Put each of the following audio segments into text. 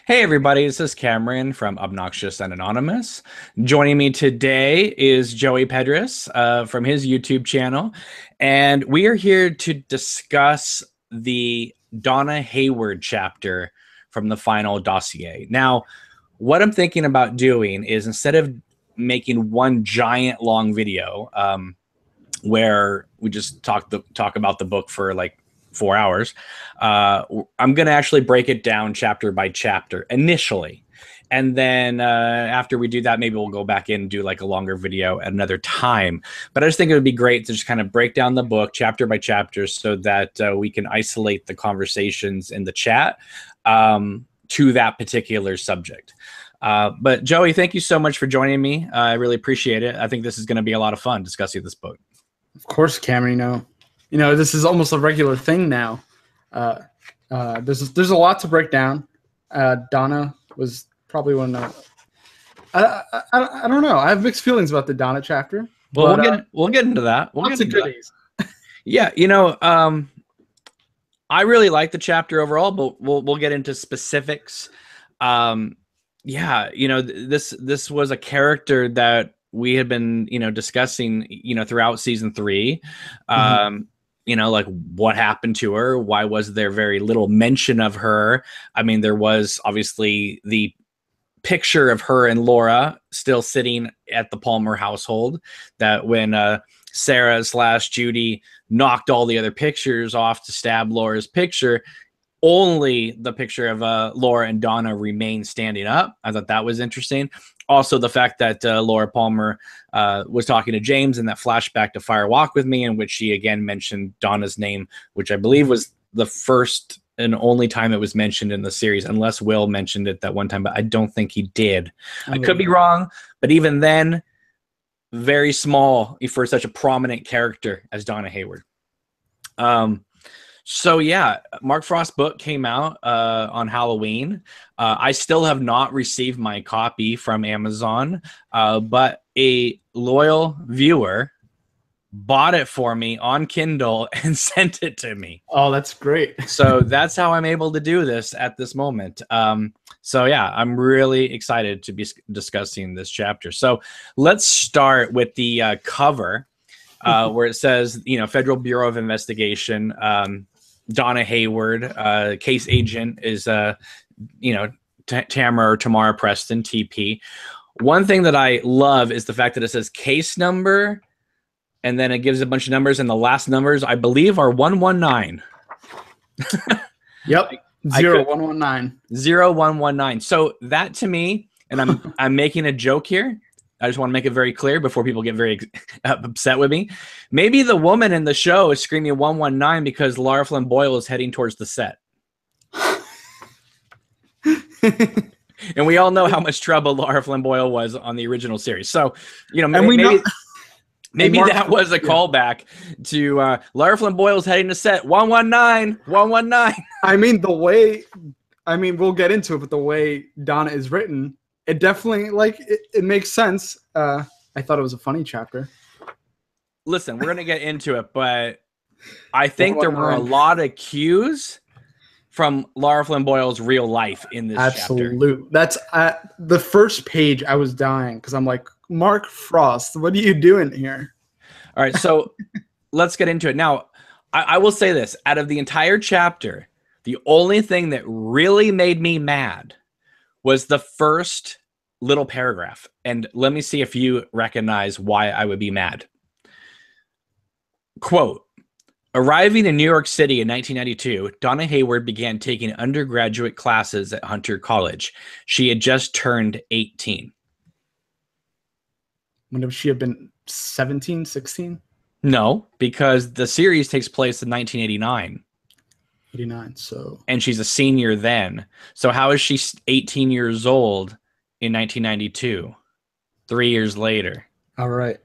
Hey everybody, this is Cameron from Obnoxious and Anonymous. Joining me today is Joey Pedras from his YouTube channel, and we are here to discuss the Donna Hayward chapter from the Final Dossier. Now, what I'm thinking about doing is instead of making one giant long video where we just talk about the book for like 4 hours. I'm going to actually break it down chapter by chapter initially. And then after we do that, maybe we'll go back in and do like a longer video at another time. But I just think it would be great to just kind of break down the book chapter by chapter so that we can isolate the conversations in the chat to that particular subject. But Joey, thank you so much for joining me. I really appreciate it. I think this is going to be a lot of fun discussing this book. Of course, Cameron, this is almost a regular thing now. There's a lot to break down. Donna was probably one of I don't know. I have mixed feelings about the Donna chapter. Well, we'll get into that. Lots of goodies. Yeah, I really like the chapter overall, but we'll get into specifics. This was a character that we had been, discussing, throughout season 3. Like what happened to her? Why was there very little mention of her? I mean, there was obviously the picture of her and Laura still sitting at the Palmer household that when Sarah/Judy knocked all the other pictures off to stab Laura's picture, only the picture of Laura and Donna remained standing up. I thought that was interesting. Also, the fact that Laura Palmer was talking to James in that flashback to Fire Walk with Me, in which she again mentioned Donna's name, which I believe was the first and only time it was mentioned in the series, unless Will mentioned it that one time, but I don't think he did. I could be wrong, but even then, very small for such a prominent character as Donna Hayward. So yeah, Mark Frost's book came out on Halloween. I still have not received my copy from Amazon, but a loyal viewer bought it for me on Kindle and sent it to me. Oh, that's great. So that's how I'm able to do this at this moment. So yeah, I'm really excited to be discussing this chapter. So let's start with the cover where it says, Federal Bureau of Investigation, Donna Hayward, case agent is, Tamara Preston, TP. One thing that I love is the fact that it says case number, and then it gives a bunch of numbers, and the last numbers, I believe, are 119. Yep, 0119. 0119. So that to me, and I'm making a joke here. I just want to make it very clear before people get very upset with me. Maybe the woman in the show is screaming 119 because Lara Flynn Boyle is heading towards the set. And we all know how much trouble Lara Flynn Boyle was on the original series. So, maybe that was a callback to Lara Flynn Boyle's heading to set. 119, 119. We'll get into it, but the way Donna is written, it definitely, it makes sense. I thought it was a funny chapter. Listen, we're going to get into it, but I think there were a lot of cues from Lara Flynn Boyle's real life in this chapter. Absolutely. That's the first page. I was dying because I'm like, Mark Frost, what are you doing here? All right, so let's get into it. Now, I will say this. Out of the entire chapter, the only thing that really made me mad was the first little paragraph. And let me see if you recognize why I would be mad. Quote, arriving in New York City in 1992, Donna Hayward began taking undergraduate classes at Hunter College. She had just turned 18. When would she have been 17, 16? No, because the series takes place in 1989. 89, so. And she's a senior then. So how is she 18 years old in 1992? 3 years later. All right.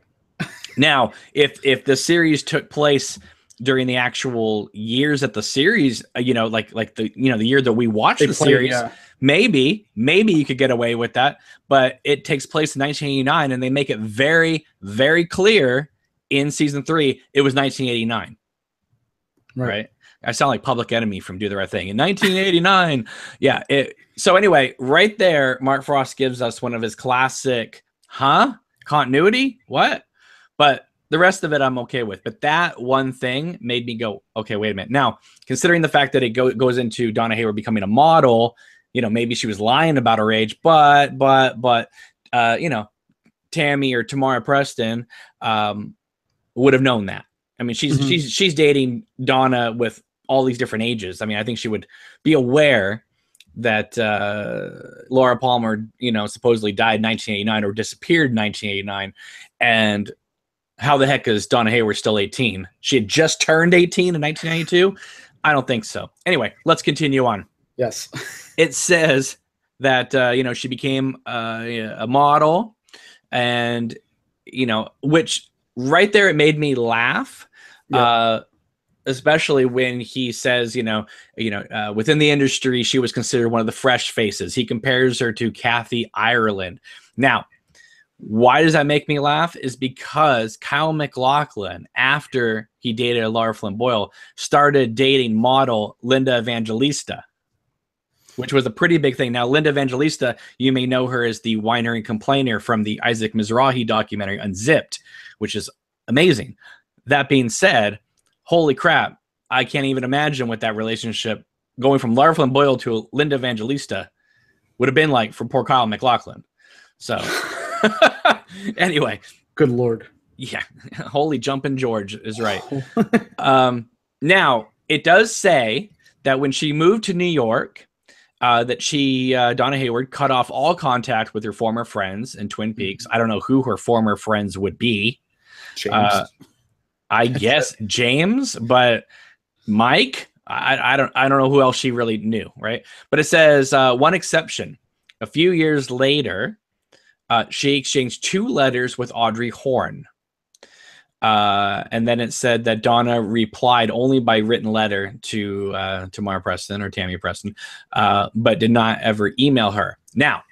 Now, if the series took place during the actual years that the series, like the year that we watched the series, yeah, maybe you could get away with that. But it takes place in 1989, and they make it very, very clear in season 3 it was 1989. Right? I sound like Public Enemy from Do the Right Thing in 1989. Yeah. So anyway, right there, Mark Frost gives us one of his classic, continuity? What? But the rest of it I'm okay with. But that one thing made me go, okay, wait a minute. Now, considering the fact that it goes into Donna Hayward becoming a model, maybe she was lying about her age, but Tammy or Tamara Preston would have known that. I mean, she's dating Donna with all these different ages. I mean, I think she would be aware that Laura Palmer, supposedly died in 1989 or disappeared in 1989. And how the heck is Donna Hayward still 18? She had just turned 18 in 1992? I don't think so. Anyway, let's continue on. Yes. It says that, she became a model and, which right there, it made me laugh. Yeah. Especially when he says, within the industry, she was considered one of the fresh faces. He compares her to Kathy Ireland. Now, why does that make me laugh? Is because Kyle MacLachlan, after he dated Lara Flynn Boyle, started dating model Linda Evangelista, which was a pretty big thing. Now, Linda Evangelista, you may know her as the whiner and complainer from the Isaac Mizrahi documentary Unzipped, which is amazing. That being said, holy crap, I can't even imagine what that relationship going from Lara Flynn Boyle to Linda Evangelista would have been like for poor Kyle MacLachlan. So anyway. Good Lord. Yeah. Holy jumping George is right. Now, it does say that when she moved to New York, that Donna Hayward, cut off all contact with her former friends in Twin Peaks. I don't know who her former friends would be. James. I guess James, but Mike, I don't know who else she really knew, right? But it says one exception. A few years later, she exchanged 2 letters with Audrey Horne. And then it said that Donna replied only by written letter to Tamara Preston or Tammy Preston, but did not ever email her. Now,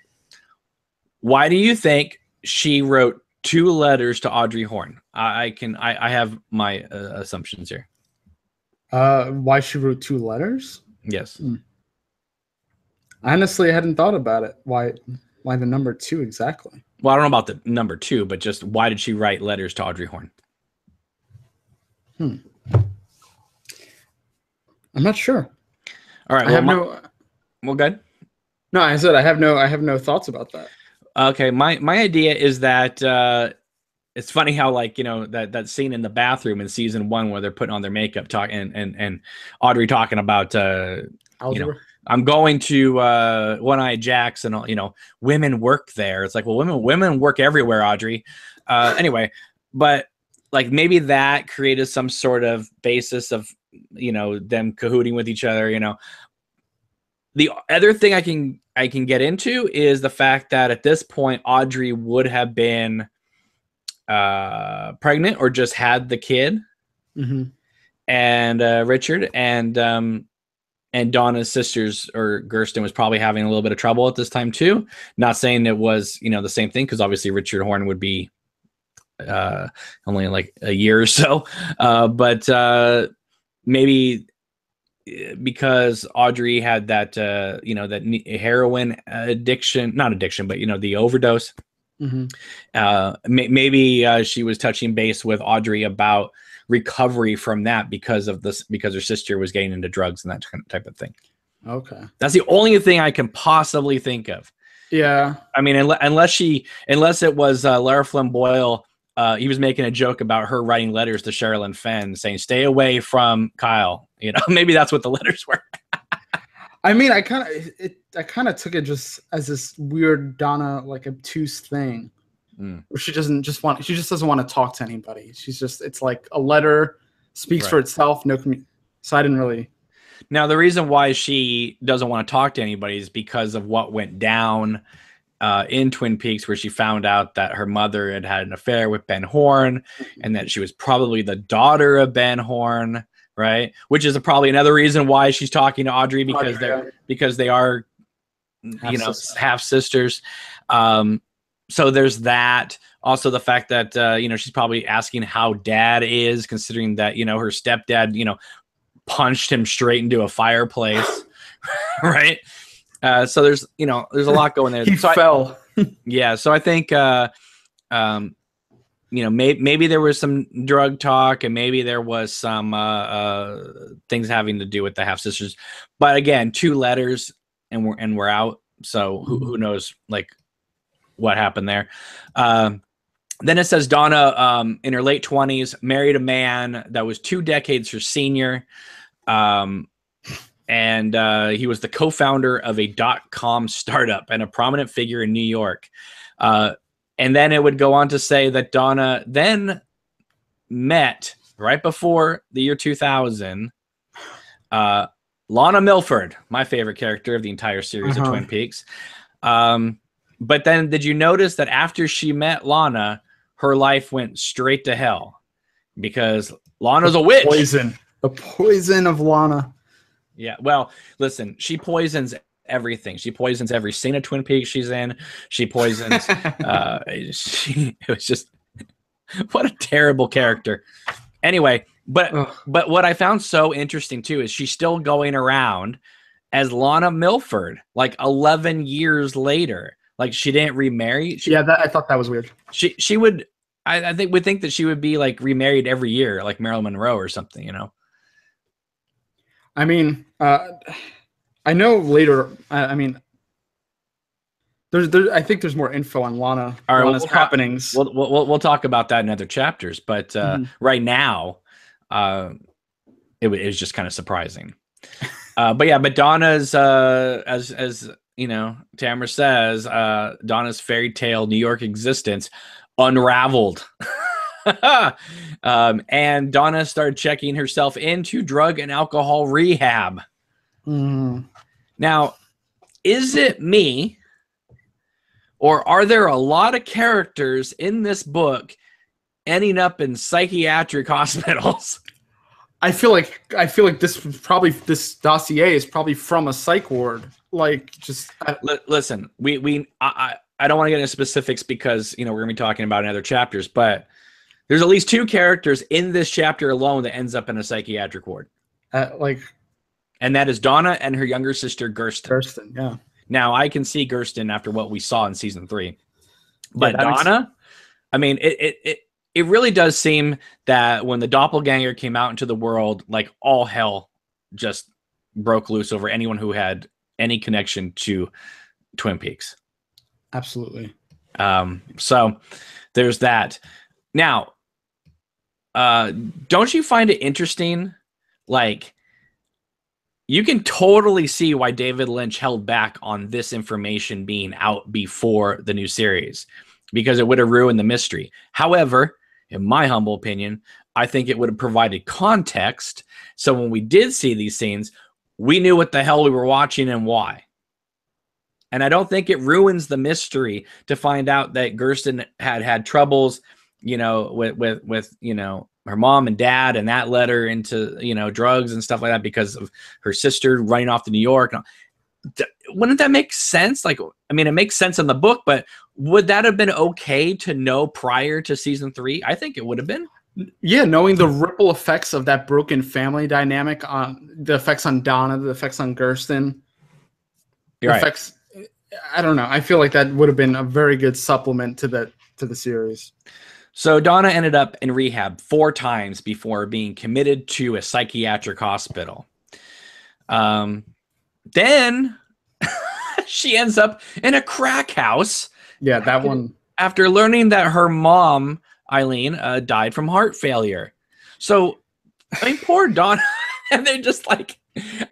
why do you think she wrote 2 letters to Audrey Horne? I have my assumptions here. Why she wrote 2 letters? Yes. Honestly, I hadn't thought about it. Why the number 2 exactly? Well, I don't know about the number 2, but just why did she write letters to Audrey Horne? I'm not sure. All right. Well, good. No, I said I have no thoughts about that. Okay, my idea is that it's funny how, like, that scene in the bathroom in season 1 where they're putting on their makeup, and Audrey talking about I'm going to One-Eyed Jack's, and women work there. It's like, well, women work everywhere, Audrey. Anyway, but like maybe that created some sort of basis of them cahooting with each other. The other thing I can get into is the fact that at this point Audrey would have been pregnant or just had the kid, and Richard and Donna's sisters or Gersten was probably having a little bit of trouble at this time too. Not saying it was the same thing, because obviously Richard Horne would be only like a year or so, but maybe because Audrey had that that heroin not addiction, but the overdose. Maybe she was touching base with Audrey about recovery from that because her sister was getting into drugs and that type of thing. Okay, that's the only thing I can possibly think of. Yeah, I mean, unless it was Lara Flynn Boyle. He was making a joke about her writing letters to Sherilyn Fenn saying, "Stay away from Kyle." Maybe that's what the letters were. I mean, I kind of took it just as this weird Donna, like, obtuse thing, where she just doesn't want to talk to anybody. It's like a letter speaks for itself. So I didn't really. Now, the reason why she doesn't want to talk to anybody is because of what went down in Twin Peaks, where she found out that her mother had an affair with Ben Horne, and that she was probably the daughter of Ben Horne, right? Which is probably another reason why she's talking to Audrey, because they are half sisters. So there's that. Also, the fact that she's probably asking how dad is, considering that her stepdad punched him straight into a fireplace, right? So there's a lot going there. He fell. So I think maybe there was some drug talk, and maybe there was some things having to do with the half sisters. But again, 2 letters, and we're out. So who knows like what happened there. Then it says Donna, in her late 20s, married a man that was 2 decades her senior. And he was the co-founder of a .com startup and a prominent figure in New York. And then it would go on to say that Donna then met, right before the year 2000, Lana Milford, my favorite character of the entire series of Twin Peaks. But then did you notice that after she met Lana, her life went straight to hell? Because Lana's a witch. The poison of Lana. Yeah, well, listen, she poisons everything. She poisons every scene of Twin Peaks she's in. She poisons. It was just what a terrible character. Anyway, but what I found so interesting too is she's still going around as Lana Milford, like 11 years later. Like she didn't remarry. I thought that was weird. She would. I think that she would be like remarried every year, like Marilyn Monroe or something. You know. I mean, I know later. I mean, I think there's more info on Lana. All right, Lana's happenings. We'll talk about that in other chapters, but right now, it was just kind of surprising. But Donna's as you know, Tamara says, Donna's fairy tale New York existence unraveled. And Donna started checking herself into drug and alcohol rehab. Now, is it me, or are there a lot of characters in this book ending up in psychiatric hospitals? I feel like this dossier is probably from a psych ward. Like, just listen, I don't want to get into specifics because we're gonna be talking about in other chapters, but there's at least 2 characters in this chapter alone that ends up in a psychiatric ward. And that is Donna and her younger sister Gersten. Yeah. Now I can see Gersten after what we saw in season 3, but Donna, I mean, it really does seem that when the doppelganger came out into the world, like all hell just broke loose over anyone who had any connection to Twin Peaks. Absolutely. So there's that. Now, don't you find it interesting? Like, you can totally see why David Lynch held back on this information being out before the new series, because it would have ruined the mystery. However, in my humble opinion, I think it would have provided context. So when we did see these scenes, we knew what the hell we were watching and why. And I don't think it ruins the mystery to find out that Gersten had troubles, with her mom and dad, and that led her into, drugs and stuff like that because of her sister running off to New York. Wouldn't that make sense? Like, I mean, it makes sense in the book, but would that have been okay to know prior to season 3? I think it would have been. Yeah, knowing the ripple effects of that broken family dynamic, on the effects on Donna, the effects on Gersten, effects. I don't know. I feel like that would have been a very good supplement to the series. So Donna ended up in rehab 4 times before being committed to a psychiatric hospital. Then she ends up in a crack house. Yeah, that one. After learning that her mom, Eileen, died from heart failure. So, I mean, poor Donna. And they're just like,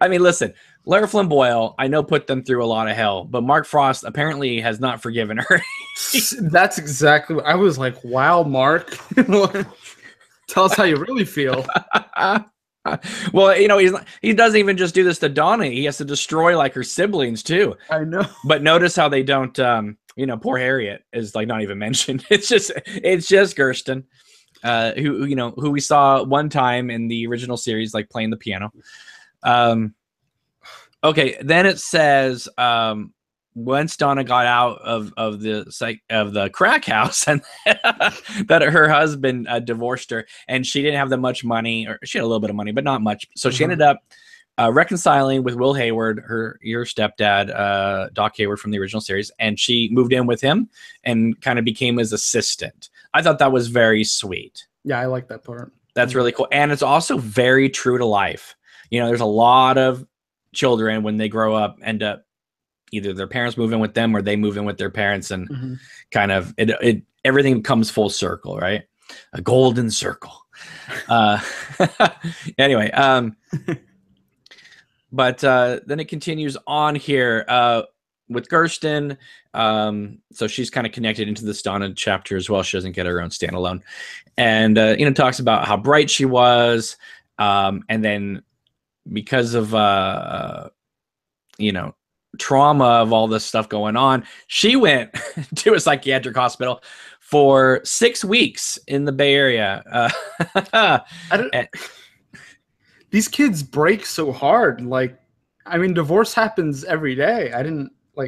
I mean, listen, Lara Flynn Boyle, I know, put them through a lot of hell, but Mark Frost apparently has not forgiven her. That's exactly what I was like. Wow, Mark. Tell us how you really feel. Well, he doesn't even just do this to Donna. He has to destroy like her siblings too. I know. But notice how they don't, poor Harriet is like not even mentioned. It's just Gersten, who we saw one time in the original series, like playing the piano. Okay, then it says once Donna got out of the crack house and that her husband divorced her, and she didn't have that much money, or she had a little bit of money, but not much. So she ended up reconciling with Will Hayward, your stepdad, Doc Hayward from the original series, and she moved in with him and kind of became his assistant. I thought that was very sweet. Yeah, I like that part. That's really cool. And it's also very true to life. You know, there's a lot of children when they grow up end up either their parents move in with them or they move in with their parents, and kind of everything comes full circle, right? A golden circle. Anyway, but then it continues on here with Kirsten. So she's kind of connected into this Donna chapter as well. She doesn't get her own standalone, and talks about how bright she was, and then because of trauma of all this stuff going on, she went to a psychiatric hospital for 6 weeks in the Bay Area. These kids break so hard. Like, I mean, divorce happens every day.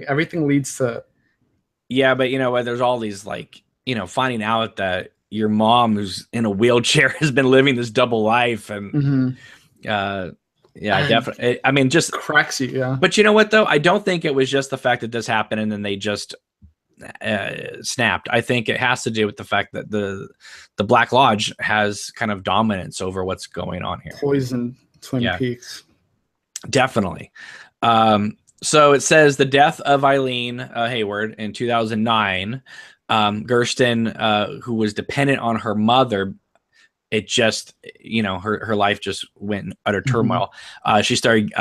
Everything leads to. Yeah, but there's all these finding out that your mom who's in a wheelchair has been living this double life, and yeah, definitely. I mean, just cracks you. Yeah. But you know what, though? I don't think it was just the fact that this happened and then they just snapped. I think it has to do with the fact that the Black Lodge has kind of dominance over what's going on here. Poison Twin Peaks. Definitely. So it says the death of Eileen Hayward in 2009. Gersten, who was dependent on her mother, it just, her life just went in utter turmoil. She started,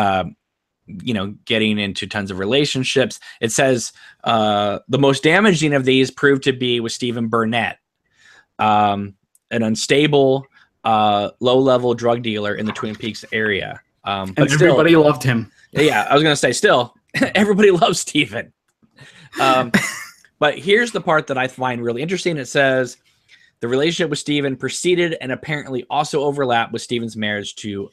getting into tons of relationships. It says the most damaging of these proved to be with Stephen Burnett, an unstable, low-level drug dealer in the Twin Peaks area. But everybody loved him. Yeah, I was going to say, still, everybody loves Stephen. But here's the part that I find really interesting. It says, the relationship with Stephen proceeded and apparently also overlapped with Stephen's marriage to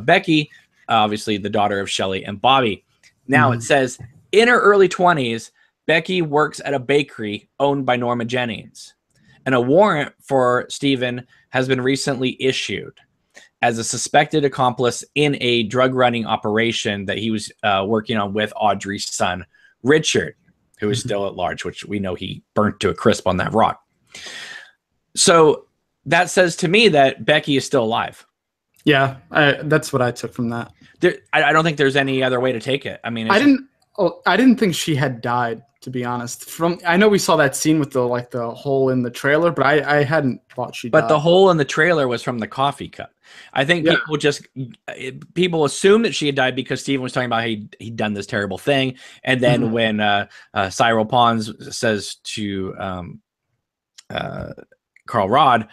Becky, obviously the daughter of Shelley and Bobby. Now it says, in her early 20s, Becky works at a bakery owned by Norma Jennings, and a warrant for Stephen has been recently issued as a suspected accomplice in a drug running operation that he was working on with Audrey's son, Richard, who is still at large, which we know he burnt to a crisp on that rock. So that says to me that Becky is still alive. Yeah, that's what I took from that. I don't think there's any other way to take it. I mean, I didn't think she had died, to be honest. I know we saw that scene with the hole in the trailer, but I hadn't thought she died. But the hole in the trailer was from the coffee cup. I think people assume that she had died because Stephen was talking about he'd done this terrible thing, and then when Cyril Pons says to Carl Rod,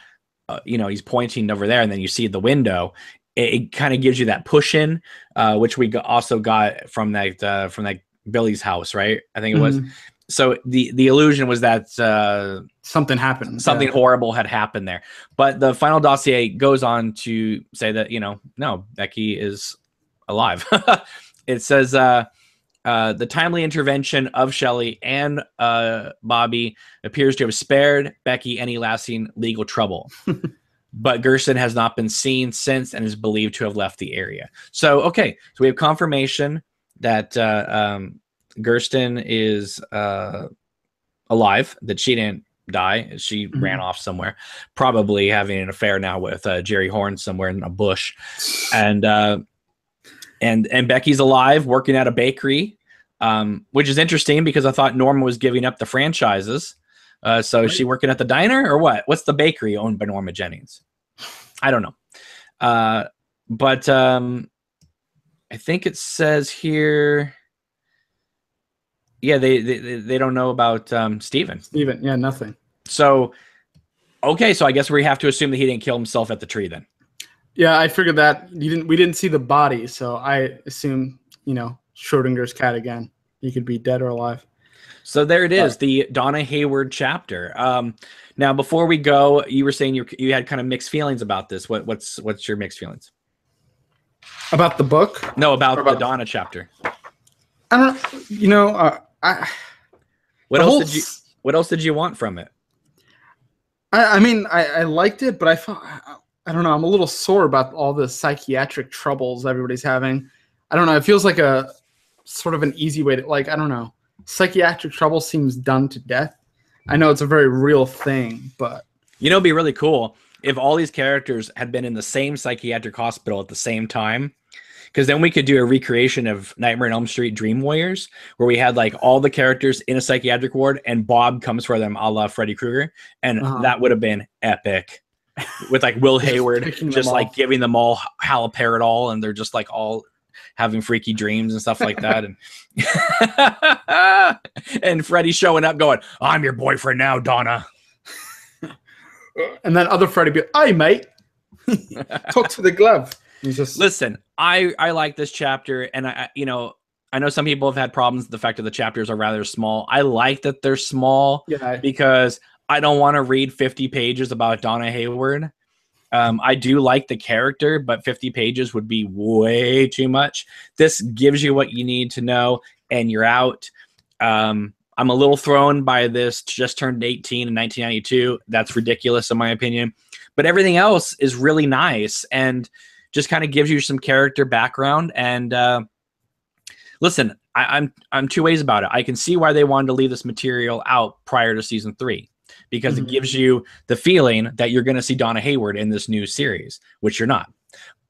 he's pointing over there, and then you see the window. It kind of gives you that push in, which we also got from that Billy's house, right? I think it was. So the illusion was that something happened, something horrible had happened there. But the Final Dossier goes on to say that no, Becky is alive. It says the timely intervention of Shelley and Bobby appears to have spared Becky any lasting legal trouble. But Gersten has not been seen since and is believed to have left the area. So we have confirmation that Gersten is alive, that she didn't die. She ran off somewhere, probably having an affair now with Jerry Horn somewhere in a bush. And Becky's alive, working at a bakery, which is interesting because I thought Norma was giving up the franchises. So is she working at the diner or what? What's the bakery owned by Norma Jennings? I don't know. But I think it says here, yeah, they don't know about Stephen. Stephen, yeah, nothing. So, so I guess we have to assume that he didn't kill himself at the tree then. Yeah, I figured that we didn't see the body, so I assume, Schrodinger's cat again. He could be dead or alive. So there it is, the Donna Hayward chapter. Now, before we go, you were saying you had kind of mixed feelings about this. What's your mixed feelings? About the book? No, about the Donna chapter. I don't know. I What the else whole did you What else did you want from it? I mean, I liked it, but I felt I don't know. I'm a little sore about all the psychiatric troubles everybody's having. I don't know. It feels like a sort of an easy way to, like, I don't know. Psychiatric trouble seems done to death. I know it's a very real thing, but You know, it'd be really cool if all these characters had been in the same psychiatric hospital at the same time. Because then we could do a recreation of Nightmare on Elm Street Dream Warriors, where we had like all the characters in a psychiatric ward and Bob comes for them a la Freddy Krueger. And that would have been epic. With like Will Hayward just like giving them all haloperidol and they're just like all having freaky dreams and stuff like that. And Freddy showing up going, I'm your boyfriend now, Donna. And then other Freddy be, hey, mate, talk to the glove. Just... Listen, I like this chapter, and I know some people have had problems with the fact that the chapters are rather small. I like that they're small because I don't want to read 50 pages about Donna Hayward. I do like the character, but 50 pages would be way too much. This gives you what you need to know, and you're out. I'm a little thrown by this just turned 18 in 1992. That's ridiculous in my opinion. But everything else is really nice and just kind of gives you some character background. And listen, I'm two ways about it. I can see why they wanted to leave this material out prior to season 3 because it gives you the feeling that you're going to see Donna Hayward in this new series, which you're not.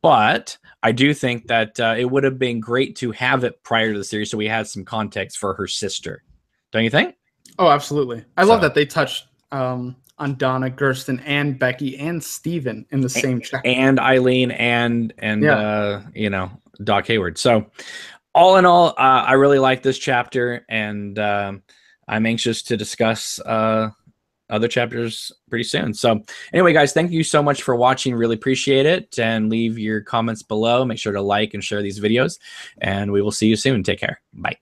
But I do think that it would have been great to have it prior to the series so we had some context for her sister. Don't you think? Oh, absolutely. I love that they touched on Donna, Gersten, and Becky, and Steven in the same chapter. And Eileen and Doc Hayward. So all in all, I really like this chapter, and I'm anxious to discuss other chapters pretty soon. So anyway, guys, thank you so much for watching. Really appreciate it. And leave your comments below. Make sure to like and share these videos. And we will see you soon. Take care. Bye.